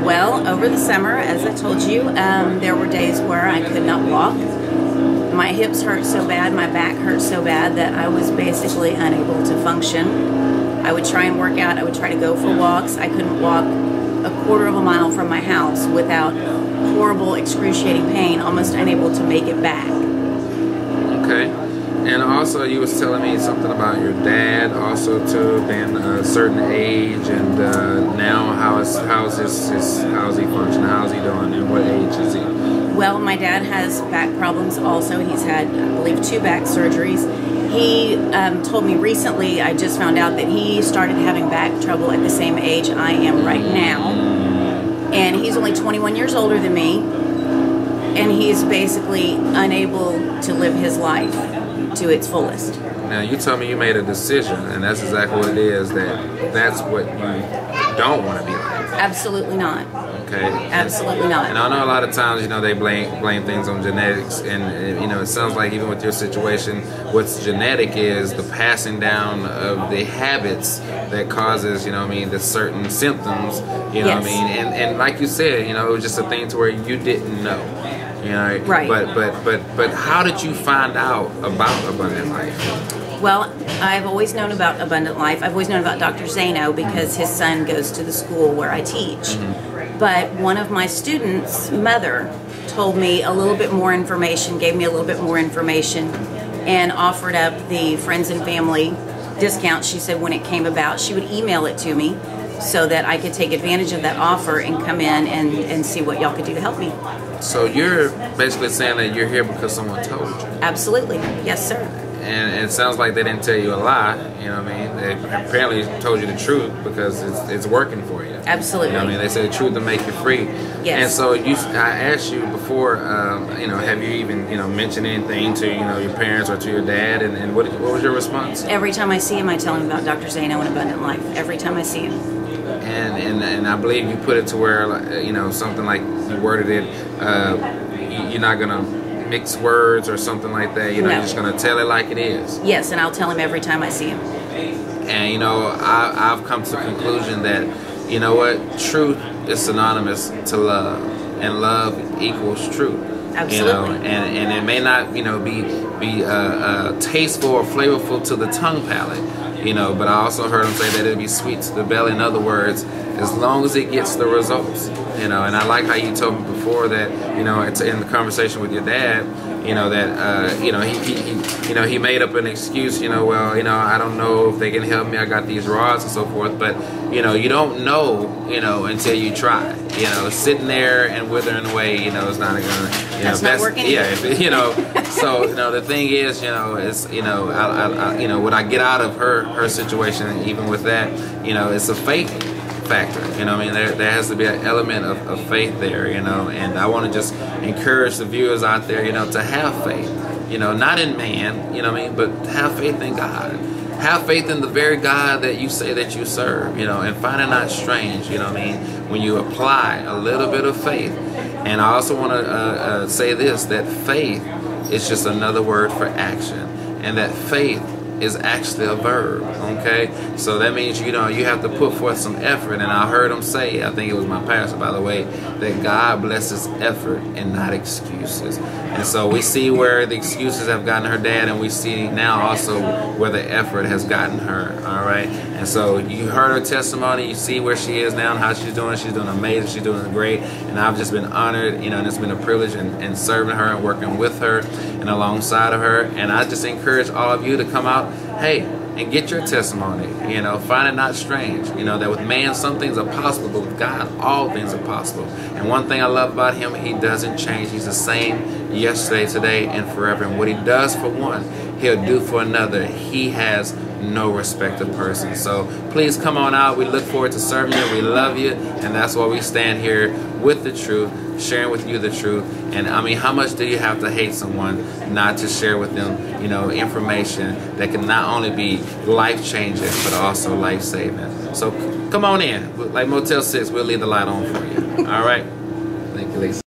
Well, over the summer, as I told you, there were days where I could not walk. My hips hurt so bad, my back hurt so bad that I was basically unable to function. I would try and work out, I would try to go for walks. I couldn't walk a quarter of a mile from my house without horrible, excruciating pain, almost unable to make it back. Okay. And also, you was telling me something about your dad also too, being a certain age, and now how's he functioning? How's he doing? And what age is he? Well, my dad has back problems also. He's had, I believe, 2 back surgeries. He told me recently, I just found out that he started having back trouble at the same age I am right now. And he's only 21 years older than me. And he's basically unable to live his life to its fullest. Now, you told me you made a decision, and that's exactly what it is, that's what you don't want to be like. Absolutely not. Okay. Absolutely not. And I know a lot of times, they blame things on genetics, and it sounds like even with your situation, what's genetic is the passing down of the habits that causes, the certain symptoms, Yes. and like you said, it was just a thing to where you didn't know. Right. But how did you find out about Abundant Life? Well, I've always known about Abundant Life. I've always known about Dr. Zano because his son goes to the school where I teach. Mm-hmm. But one of my students' mother told me a little bit more information, gave me a little bit more information, and offered up the friends and family discount. She said when it came about, she would email it to me so that I could take advantage of that offer and come in and see what y'all could do to help me. So you're basically saying that you're here because someone told you? Absolutely. Yes, sir. And it sounds like they didn't tell you a lie, They apparently told you the truth because it's working for you. Absolutely. They say the truth will make you free. Yes. And so I asked you before, have you even, mentioned anything to, your parents or to your dad? And what was your response? Every time I see him, I tell him about Dr. Zano and Abundant Life. Every time I see him. And I believe you put it to where, something like you worded it, you're not going to mix words or something like that. You're just going to tell it like it is. Yes, and I'll tell him every time I see him. And, I've come to the conclusion that, truth is synonymous to love, and love equals truth. Absolutely. And it may not, be tasteful or flavorful to the tongue palate, but I also heard him say that it'll be sweet to the belly. In other words, as long as it gets the results, and I like how you told me before that, it's in the conversation with your dad, that, he made up an excuse, well, I don't know if they can help me, I got these rods and so forth, but, you don't know, until you try, sitting there and withering away, it's not gonna, that's not working either. Yeah, so, the thing is, it's, what I get out of her situation, even with that, it's a faith factor, there has to be an element of faith there, and I want to just encourage the viewers out there, to have faith, not in man, but have faith in God. Have faith in the very God that you say that you serve, and find it not strange, when you apply a little bit of faith. And I also want to say this, that faith is just another word for action, and that faith is actually a verb, okay? So that means, you have to put forth some effort. And I heard him say, I think it was my pastor, by the way, that God blesses effort and not excuses. And so we see where the excuses have gotten her dad, and we see now also where the effort has gotten her, all right? And so you heard her testimony, you see where she is now and how she's doing. She's doing amazing, she's doing great. And I've just been honored, and it's been a privilege in serving her and working with her and alongside of her. And I just encourage all of you to come out, hey, and get your testimony, find it not strange, that with man some things are possible, but with God all things are possible. And one thing I love about him, he doesn't change. He's the same yesterday, today, and forever. And what he does for one, he'll do for another. He has no respect of person. So please come on out. We look forward to serving you. We love you, and that's why we stand here with the truth, sharing with you the truth. And how much do you have to hate someone not to share with them, information that can not only be life-changing but also life-saving? So come on in. Like Motel 6, we'll leave the light on for you. All right? Thank you, Lisa.